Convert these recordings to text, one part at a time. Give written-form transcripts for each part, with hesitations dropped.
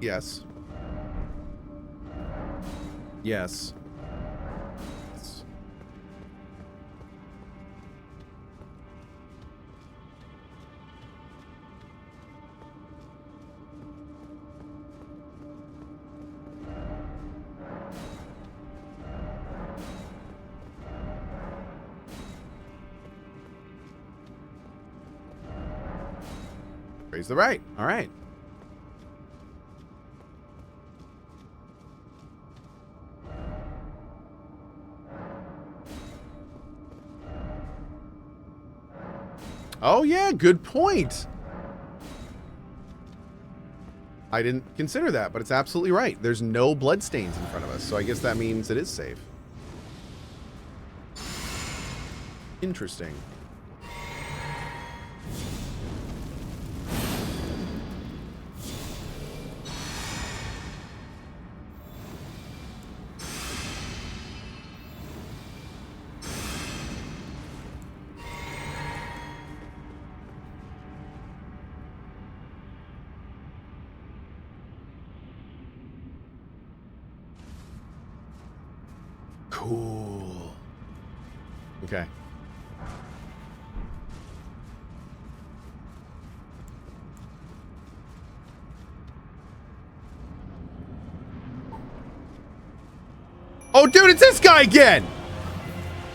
Yes. Yes. Raise the right. All right. Oh, yeah. Good point. I didn't consider that, but it's absolutely right. There's no bloodstains in front of us, so I guess that means it is safe. Interesting. Cool. Okay. Oh, dude, it's this guy again!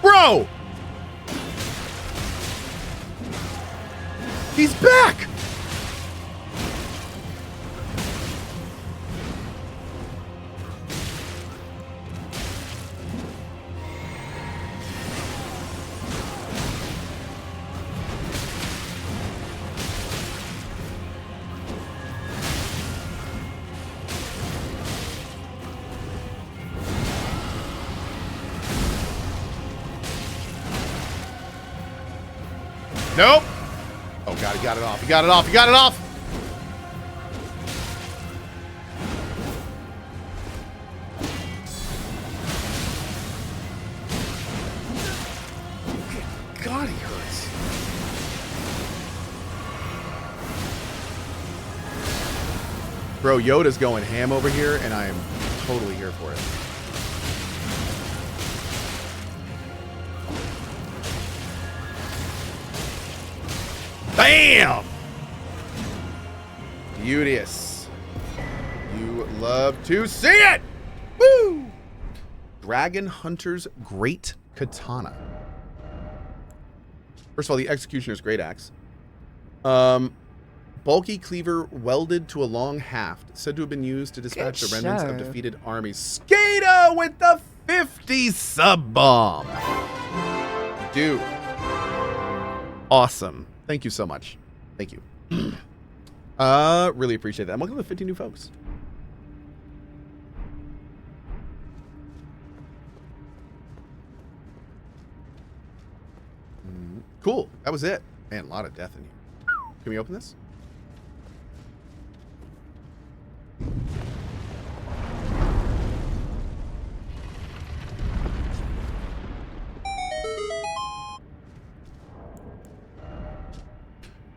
Bro! He's back! Nope. Oh, God, he got it off. He got it off. He got it off. God, he hurts. Bro, Yoda's going ham over here, and I am totally here for it. Bam! Beauteous. You love to see it! Woo! Dragon Hunter's Great Katana. First of all, the Executioner's Great Axe. Bulky cleaver welded to a long haft, said to have been used to dispatch the remnants of defeated armies. Skata with the 50 sub bomb. Dude. Awesome. Thank you so much. Thank you. Really appreciate that. And welcome to the 50 new folks. Cool. That was it. Man, a lot of death in here. Can we open this?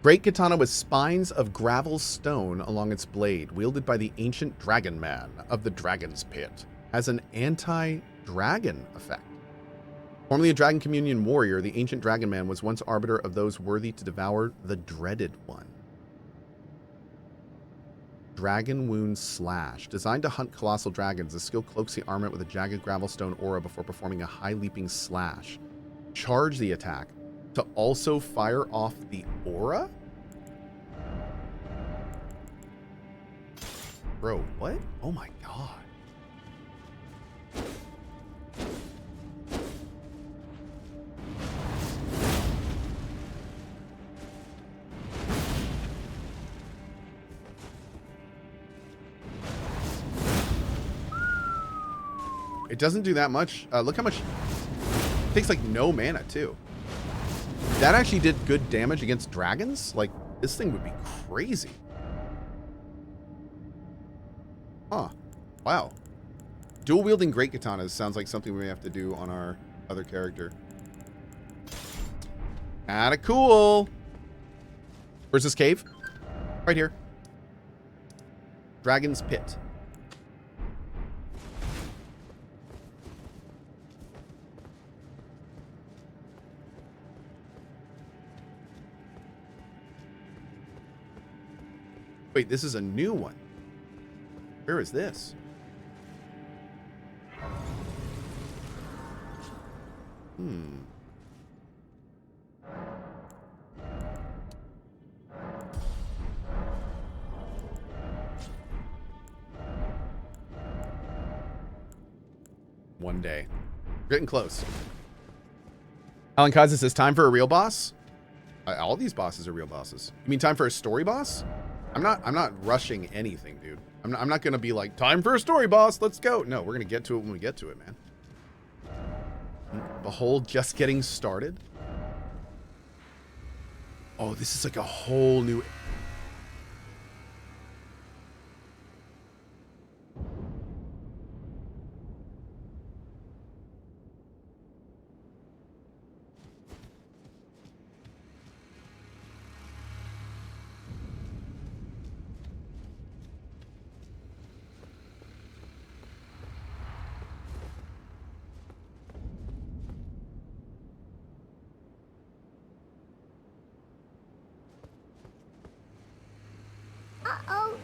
Great katana with spines of gravel stone along its blade, wielded by the ancient dragon man of the Dragon's Pit, has an anti-dragon effect. Formerly a Dragon Communion warrior, the ancient dragon man was once arbiter of those worthy to devour the dreaded one. Dragon Wound Slash. Designed to hunt colossal dragons, the skill cloaks the armament with a jagged gravelstone aura before performing a high leaping slash. Charge the attack to also fire off the aura? Bro, what? Oh my god. It doesn't do that much. Look how much. It takes like no mana too. That actually did good damage against dragons. Like, this thing would be crazy. Huh. Wow. Dual wielding great katanas sounds like something we may have to do on our other character. Kinda cool. Where's this cave? Right here. Dragon's Pit. Wait, this is a new one. Where is this? One day. We're getting close. Alan Kaza says, time for a real boss? All these bosses are real bosses. You mean time for a story boss? I'm not rushing anything, dude. I'm not gonna be like, time for a story boss, let's go. No, we're gonna get to it when we get to it, man. Behold, just getting started. Oh, this is like a whole new... Uh-oh.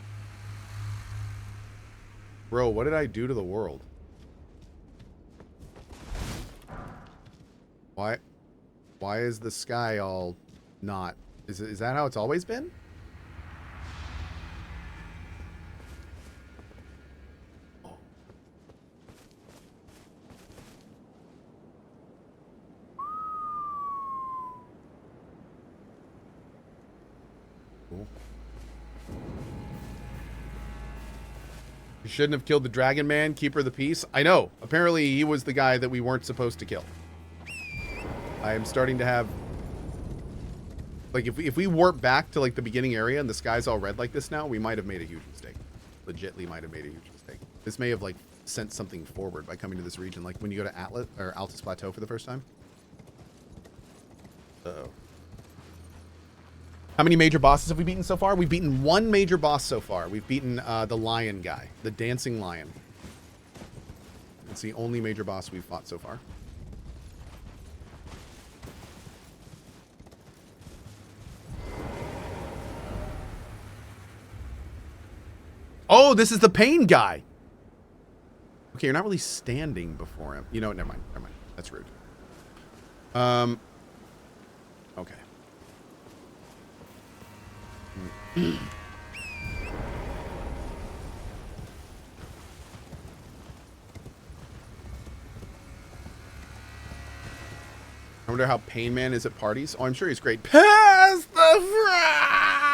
Bro, what did I do to the world? Why is the sky all not... Is that how it's always been? Oh. Cool. You shouldn't have killed the Dragon Man, Keeper of the Peace. I know. Apparently, he was the guy that we weren't supposed to kill. I am starting to have... Like, if we warp back to, like, the beginning area and the sky's all red like this now, we might have made a huge mistake. Legitly might have made a huge mistake. This may have, like, sent something forward by coming to this region. Like, when you go to Atlas, or Altus Plateau for the first time. Uh-oh. How many major bosses have we beaten so far? We've beaten one major boss so far. We've beaten the lion guy. The dancing lion. It's the only major boss we've fought so far. Oh, this is the pain guy. Okay, you're not really standing before him. You know what? Never mind. Never mind. That's rude. Okay. I wonder how Pain Man is at parties. Oh, I'm sure he's great. Pass the fries!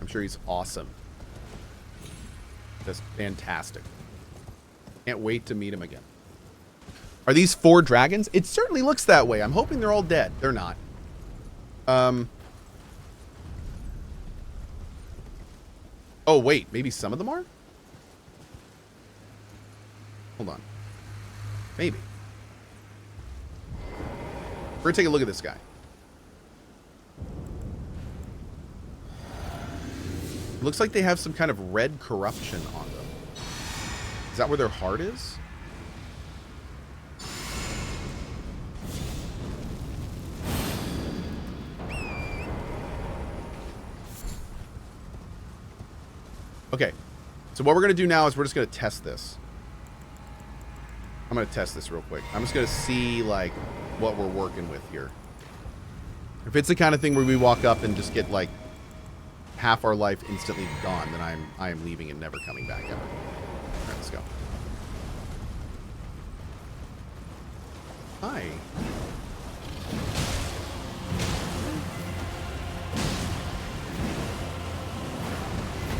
I'm sure he's awesome. Just fantastic. Can't wait to meet him again. Are these 4 dragons? It certainly looks that way. I'm hoping they're all dead. They're not. Oh, wait. Maybe some of them are? Hold on. Maybe. We're going to take a look at this guy. It looks like they have some kind of red corruption on them. Is that where their heart is? Okay. So what we're going to do now is we're just going to test this. I'm going to test this real quick. I'm just going to see, like, what we're working with here. If it's the kind of thing where we walk up and just get, like, half our life instantly gone, then I am leaving and never coming back ever. All right, let's go. Hi.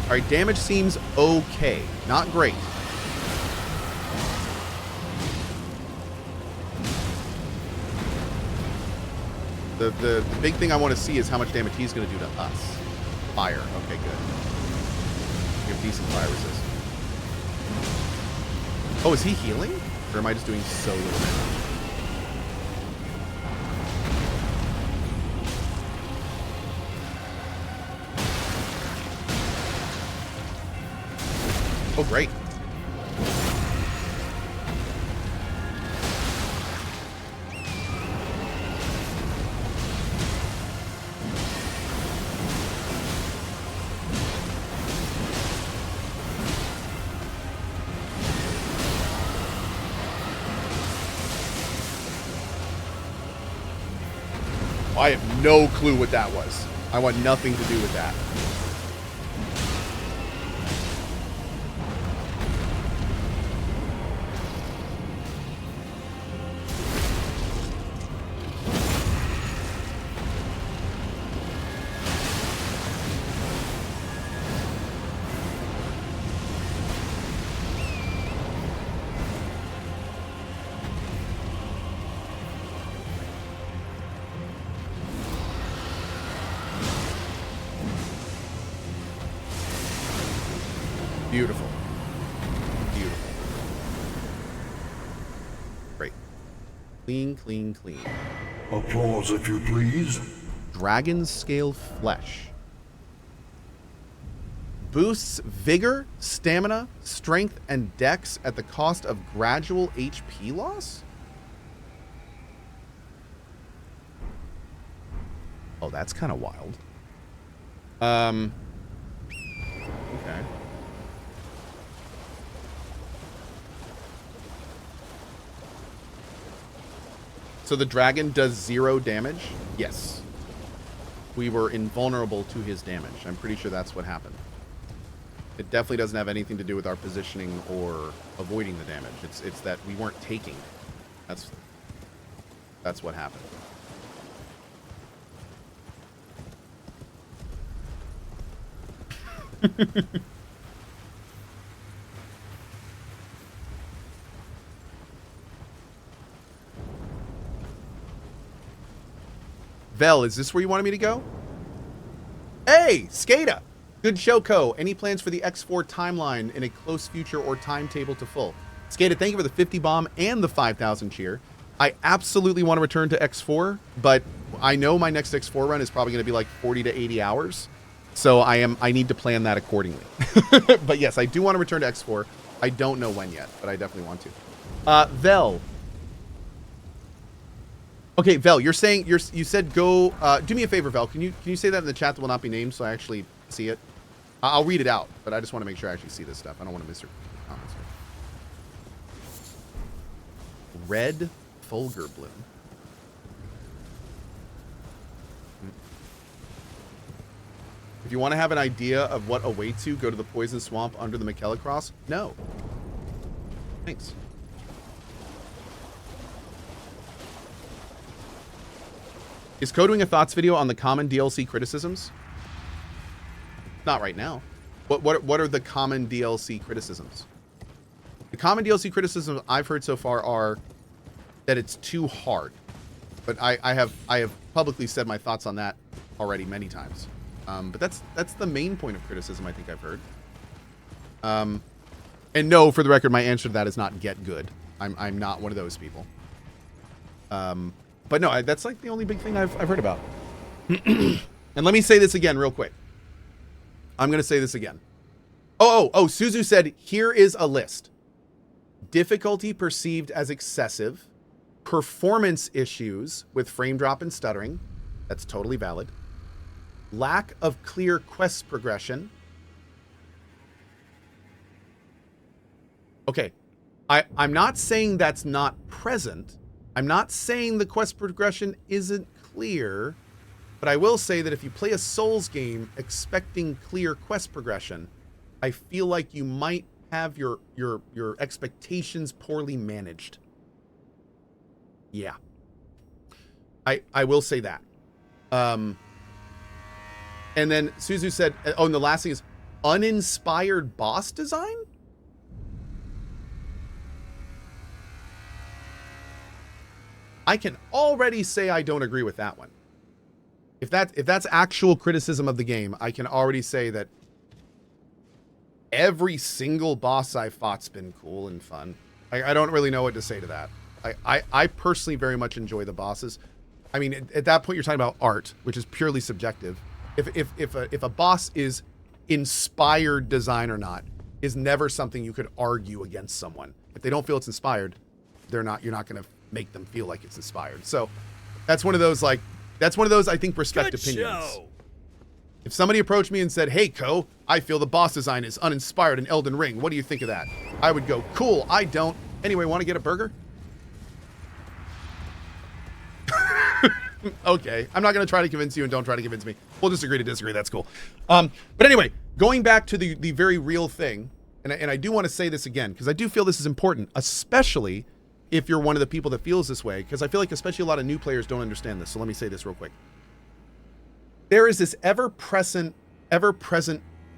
All right, damage seems okay. Not great. The big thing I want to see is how much damage he's going to do to us. Fire. Okay, good. We have decent fire resist. Oh, is he healing? Or am I just doing so little damage? great. I have no clue what that was. I want nothing to do with that. Beautiful. Beautiful. Great. Clean, clean, clean. Applause, if you please. Dragon scale flesh. Boosts vigor, stamina, strength, and dex at the cost of gradual HP loss? Oh, that's kind of wild. Okay. So the dragon does 0 damage? Yes. We were invulnerable to his damage. I'm pretty sure that's what happened. It definitely doesn't have anything to do with our positioning or avoiding the damage. It's that we weren't taking. That's what happened. Vel, is this where you wanted me to go? Hey, Skada! Good show, Cohh. Any plans for the X4 timeline in a close future or timetable to full? Skada, thank you for the 50 bomb and the 5,000 cheer. I absolutely want to return to X4, but I know my next X4 run is probably going to be like 40 to 80 hours. So I need to plan that accordingly. But yes, I do want to return to X4. I don't know when yet, but I definitely want to. Vel. Okay, Vel, you're saying you said go. Do me a favor, Vel. Can you say that in the chat that will not be named so I actually see it? I'll read it out, but I just want to make sure I actually see this stuff. I don't want to miss your comments here. Red Fulgur Bloom. If you want to have an idea of what awaits you, go to the poison swamp under the McKellar Cross. No. Thanks. Is Cohh doing a thoughts video on the common DLC criticisms? Not right now. What are the common DLC criticisms? The common DLC criticisms I've heard so far are that it's too hard. But I have publicly said my thoughts on that already many times. But that's the main point of criticism I think I've heard. And no, for the record, my answer to that is not get good. I'm not one of those people. But no, that's like the only big thing I've heard about. And let me say this again real quick. I'm going to say this again. Oh, Suzu said, here is a list. Difficulty perceived as excessive. Performance issues with frame drop and stuttering. That's totally valid. Lack of clear quest progression. Okay. I'm not saying that's not present. I'm not saying the quest progression isn't clear, but I will say that if you play a Souls game expecting clear quest progression, I feel like you might have your expectations poorly managed. Yeah. I will say that. And then Suzu said, oh, and the last thing is uninspired boss design? I can already say I don't agree with that one. If that's actual criticism of the game, I can already say that every single boss I fought's been cool and fun. I don't really know what to say to that. I personally very much enjoy the bosses. I mean, at that point, you're talking about art, which is purely subjective. If a boss is inspired design or not, is never something you could argue against someone. If they don't feel it's inspired, you're not going to make them feel like it's inspired. So that's one of those, I think, respect Good opinions. show. If somebody approached me and said, hey, Cohh, I feel the boss design is uninspired in Elden Ring. What do you think of that? I would go, cool, I don't. Anyway, want to get a burger? Okay, I'm not going to try to convince you, and don't try to convince me. We'll just agree to disagree. That's cool. But anyway, going back to the very real thing, and I do want to say this again, because I do feel this is important, especially if you're one of the people that feels this way, because I feel like especially a lot of new players don't understand this. So let me say this real quick. There is this ever-present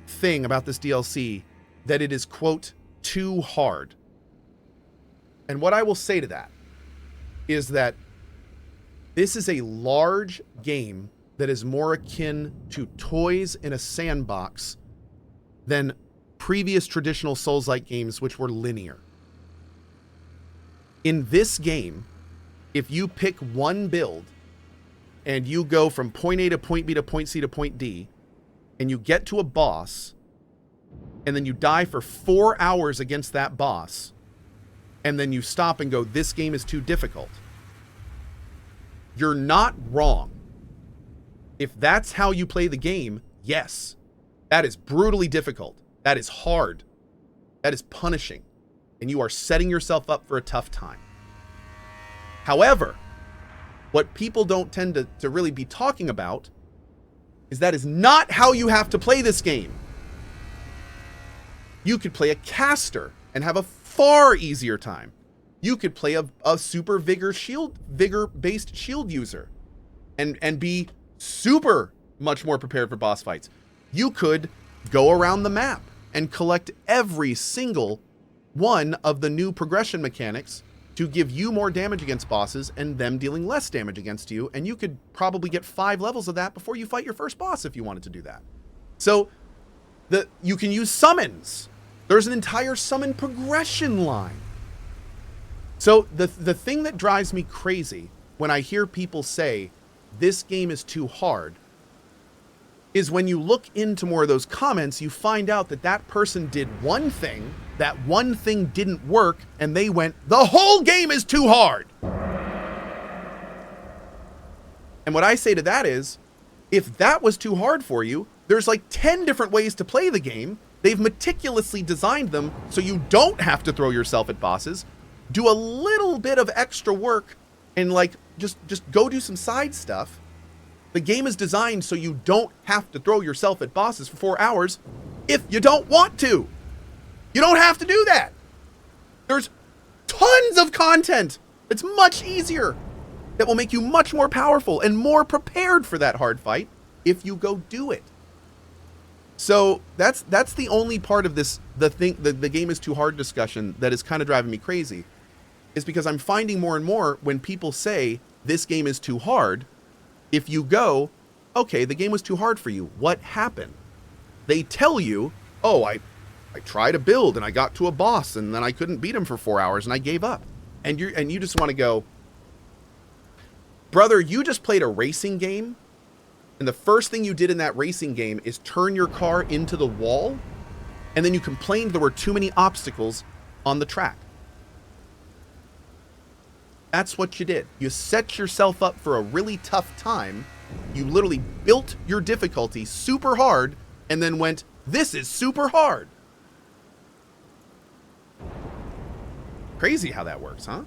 thing about this DLC that it is, quote, too hard. And what I will say to that is that this is a large game that is more akin to toys in a sandbox than previous traditional Souls-like games, which were linear. In this game, if you pick one build and you go from point A to point B to point C to point D, and you get to a boss, and then you die for 4 hours against that boss, and then you stop and go, this game is too difficult. You're not wrong. If that's how you play the game, yes, that is brutally difficult. That is hard. That is punishing. And you are setting yourself up for a tough time. However, what people don't tend to really be talking about is that is not how you have to play this game. You could play a caster and have a far easier time. You could play a super vigor-based shield user and be super much more prepared for boss fights. You could go around the map and collect every single one of the new progression mechanics to give you more damage against bosses and them dealing less damage against you. And you could probably get 5 levels of that before you fight your first boss if you wanted to do that. So you can use summons. There's an entire summon progression line. So the thing that drives me crazy when I hear people say this game is too hard is when you look into more of those comments, you find out that that person did one thing, that one thing didn't work, and they went, the whole game is too hard. And what I say to that is, if that was too hard for you, there's like 10 different ways to play the game. They've meticulously designed them so you don't have to throw yourself at bosses. Do a little bit of extra work and like just go do some side stuff. The game is designed so you don't have to throw yourself at bosses for 4 hours if you don't want to. You don't have to do that. There's tons of content that's much easier, that will make you much more powerful and more prepared for that hard fight if you go do it. So that's the only part of this, the game is too hard discussion that is kind of driving me crazy, is because I'm finding more and more when people say this game is too hard, if you go, okay, the game was too hard for you, what happened? They tell you, oh, I tried a build and I got to a boss and then I couldn't beat him for 4 hours and I gave up. And you just want to go, brother, you just played a racing game, and the first thing you did in that racing game is turn your car into the wall, and then you complained there were too many obstacles on the track. That's what you did. You set yourself up for a really tough time. You literally built your difficulty super hard and then went, this is super hard. Crazy how that works, huh?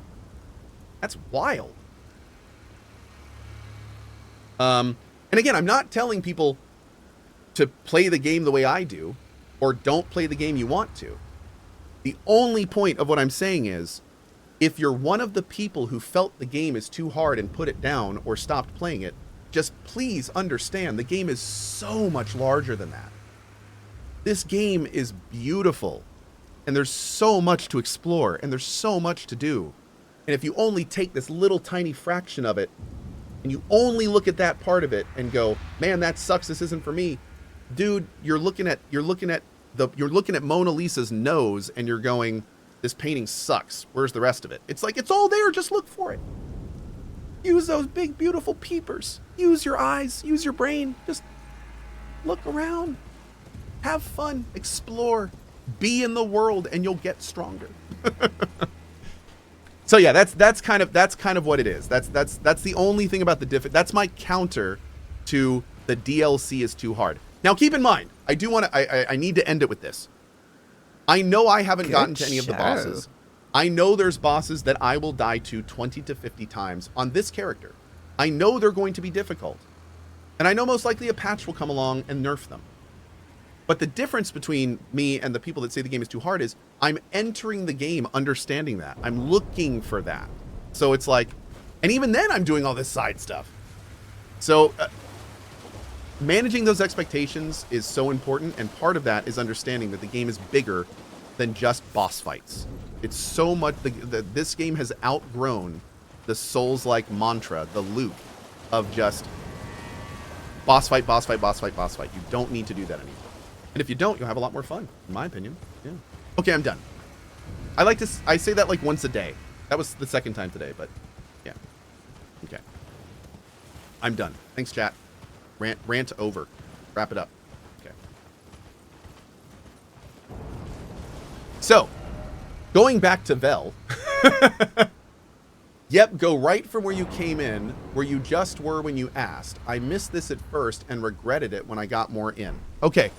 That's wild. And again, I'm not telling people to play the game the way I do, or don't play the game you want to. The only point of what I'm saying is, if you're one of the people who felt the game is too hard and put it down or stopped playing it, just please understand the game is so much larger than that. This game is beautiful, and there's so much to explore, and there's so much to do. And if you only take this little tiny fraction of it, and you only look at that part of it and go, man, that sucks, this isn't for me. Dude, you're looking at Mona Lisa's nose and you're going, this painting sucks. Where's the rest of it? It's like, it's all there, just look for it. Use those big, beautiful peepers. Use your eyes, use your brain. Just look around. Have fun, explore. Be in the world and you'll get stronger. So yeah, that's kind of what it is. That's the only thing about the that's my counter to the DLC is too hard. Now keep in mind, I do want to I need to end it with this. I know I haven't gotten to any of the bosses. I know there's bosses that I will die to 20 to 50 times on this character. I know they're going to be difficult. And I know most likely a patch will come along and nerf them. But the difference between me and the people that say the game is too hard is I'm entering the game understanding that. I'm looking for that. So it's like, and even then I'm doing all this side stuff. So managing those expectations is so important. And part of that is understanding that the game is bigger than just boss fights. It's so much, this game has outgrown the Souls-like mantra, the loop of just boss fight, boss fight, boss fight, boss fight. You don't need to do that anymore. And if you don't, you'll have a lot more fun, in my opinion. Yeah. Okay, I'm done. I say that like once a day. That was the second time today, but yeah. Okay. I'm done. Thanks, chat. Rant over. Wrap it up. Okay. So, going back to Vel. Yep, go right from where you came in, where you just were when you asked. I missed this at first and regretted it when I got more in. Okay,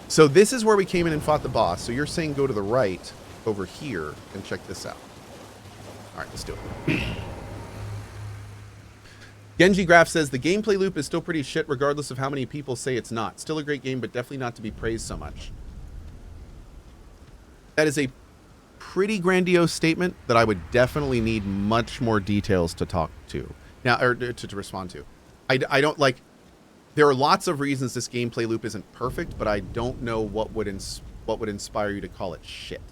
so this is where we came in and fought the boss. So you're saying go to the right over here and check this out. All right, let's do it. Genji Graph says, the gameplay loop is still pretty shit regardless of how many people say it's not. Still a great game, but definitely not to be praised so much. That is a pretty grandiose statement that I would definitely need much more details to talk to now, or to respond to. I don't like, there are lots of reasons this gameplay loop isn't perfect, but I don't know what would inspire you to call it shit.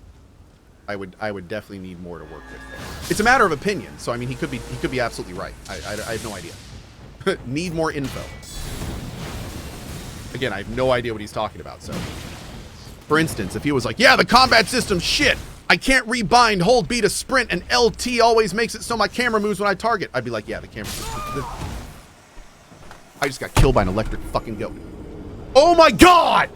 I would definitely need more to work with. It's a matter of opinion. So I mean, he could be absolutely right. I have no idea. Need more info. Again, I have no idea what he's talking about. So for instance, if he was like, yeah, the combat system's shit. I can't rebind, hold B to sprint, and LT always makes it so my camera moves when I target. I'd be like, yeah, the camera system. I just got killed by an electric fucking goat. Oh my god!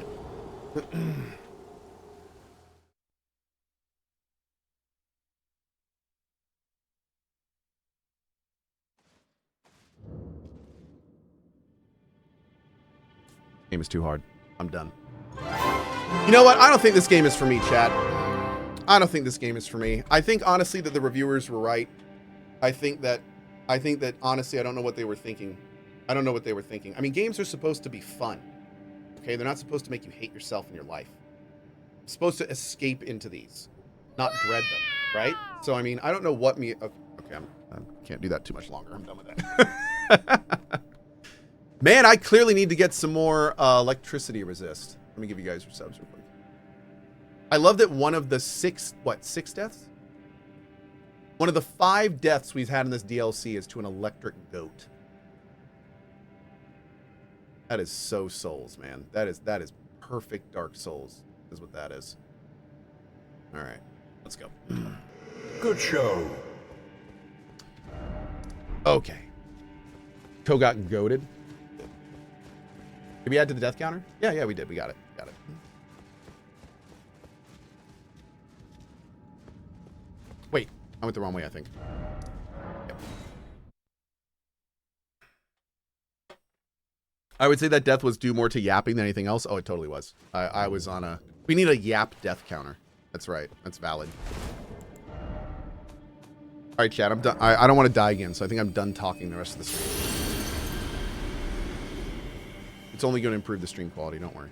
Game is too hard. I'm done. You know what? I don't think this game is for me, chat. I don't think this game is for me. I think honestly that the reviewers were right. I think that honestly I don't know what they were thinking. I don't know what they were thinking. I mean, games are supposed to be fun. Okay, they're not supposed to make you hate yourself in your life. You're supposed to escape into these, not dread them, right? So I mean, I don't know what me. Okay, I can't do that too much longer. I'm done with that. Man, I clearly need to get some more electricity resist. Let me give you guys your subs real quick. I love that one of the six deaths? One of the 5 deaths we've had in this DLC is to an electric goat. That is so Souls, man. That is perfect Dark Souls, is what that is. All right, let's go. Good show. Okay. Cohh got goated. Did we add to the death counter? Yeah, we did. We got it. Got it. Wait, I went the wrong way, I think. Yep. I would say that death was due more to yapping than anything else. Oh, it totally was. I was on a... We need a yap death counter. That's right. That's valid. All right, chat. I'm done. I don't want to die again, so I think I'm done talking the rest of the stream. It's only going to improve the stream quality. Don't worry.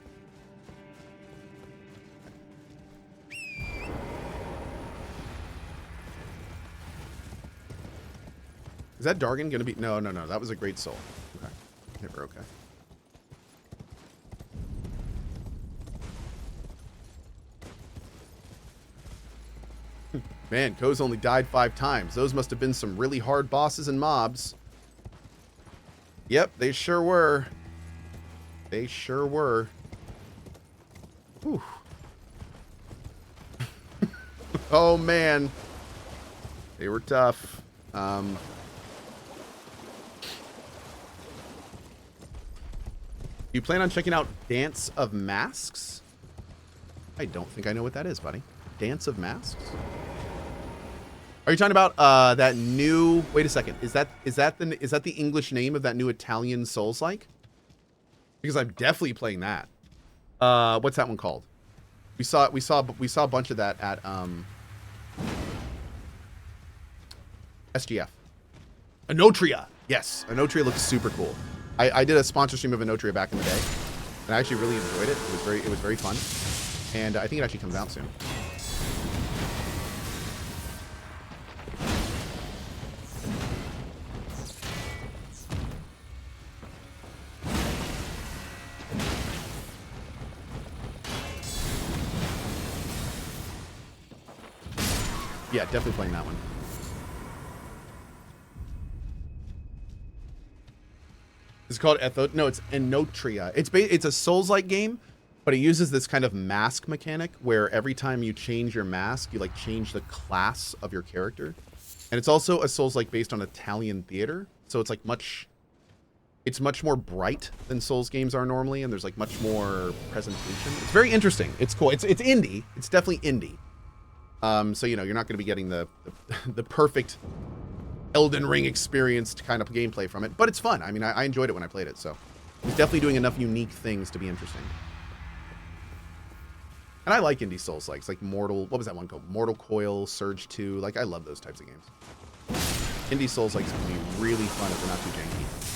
Is that Dargon going to be... No. That was a great soul. Okay. I think we're okay. Man, Cohh's only died 5 times. Those must have been some really hard bosses and mobs. Yep, they sure were. They sure were. Whew. Oh, man. They were tough. You plan on checking out Dance of Masks? I don't think I know what that is, buddy. Dance of Masks? Are you talking about that new? Wait a second. Is that the English name of that new Italian Souls-like? Because I'm definitely playing that. What's that one called? We saw a bunch of that at SGF. Enotria. Yes, Enotria looks super cool. I did a sponsor stream of Enotria back in the day, and I actually really enjoyed it. It was very fun, and I think it actually comes out soon. Yeah, definitely playing that one. It's called No, it's Enotria. It's a Souls-like game, but it uses this kind of mask mechanic where every time you change your mask, you like change the class of your character. And it's also a Souls-like based on Italian theater, so it's like much more bright than Souls games are normally, and there's like much more presentation. It's very interesting. It's cool. It's indie. It's definitely indie. So you know you're not going to be getting the perfect Elden Ring experienced kind of gameplay from it, but it's fun. I mean, I enjoyed it when I played it, so it's definitely doing enough unique things to be interesting. And I like indie Souls likes, like Mortal. What was that one called? Mortal Coil, Surge 2. Like I love those types of games. Indie Souls likes can be really fun if they're not too janky.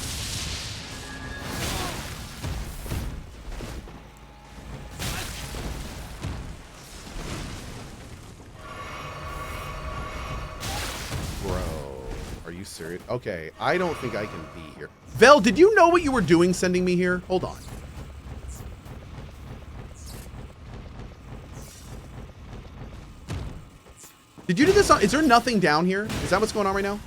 Are you serious? Okay, I don't think I can be here. Vel, did you know what you were doing sending me here? Hold on. Did you do this on... Is there nothing down here? Is that what's going on right now?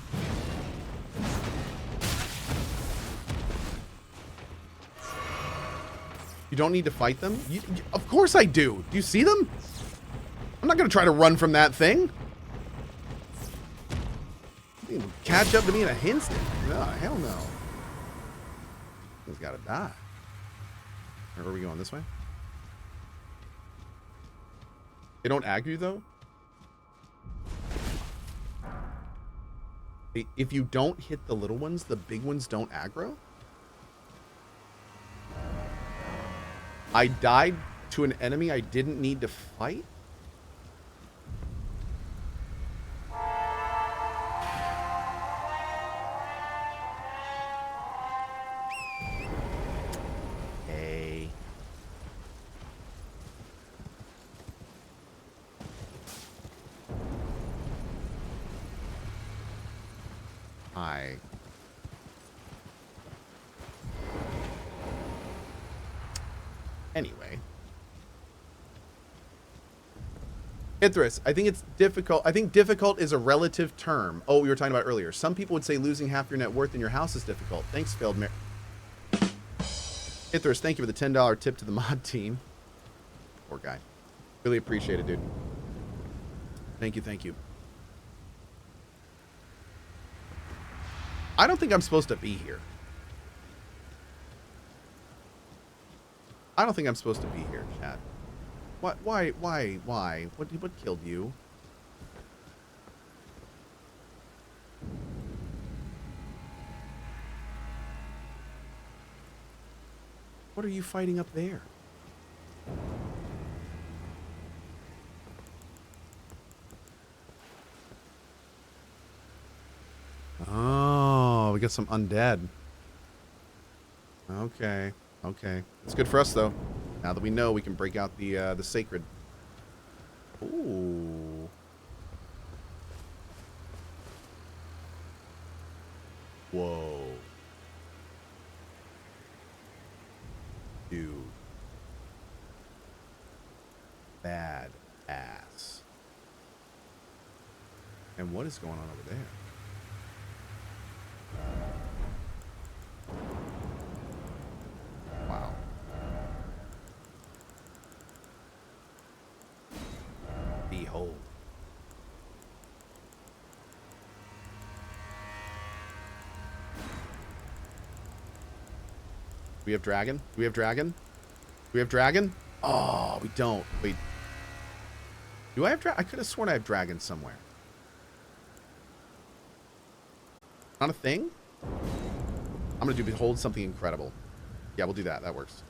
You don't need to fight them? Of course I do. Do you see them? I'm not going to try to run from that thing. Catch up to me in a instant. No, hell no. He's got to die. Or are we going this way? They don't aggro you, though? If you don't hit the little ones, the big ones don't aggro? I died to an enemy I didn't need to fight? Anyway. Ithris, I think it's difficult. I think difficult is a relative term. Oh, we were talking about earlier. Some people would say losing half your net worth in your house is difficult. Thanks, failed Mar Ithris, thank you for the $10 tip to the mod team. Poor guy. Really appreciate it, dude. Thank you, thank you. I don't think I'm supposed to be here. I don't think I'm supposed to be here, chat. What? Why? What killed you? What are you fighting up there? Oh, we got some undead. Okay. Okay. It's good for us, though. Now that we know, we can break out the sacred. Ooh. Whoa. Dude. Bad ass. And what is going on over there? Wow. Behold. We have dragon? Do we have dragon? Do we have dragon? Oh, we don't. Wait. Do I have I could have sworn I have dragons somewhere. Not a thing? I'm going to do behold something incredible. Yeah, we'll do that. That works.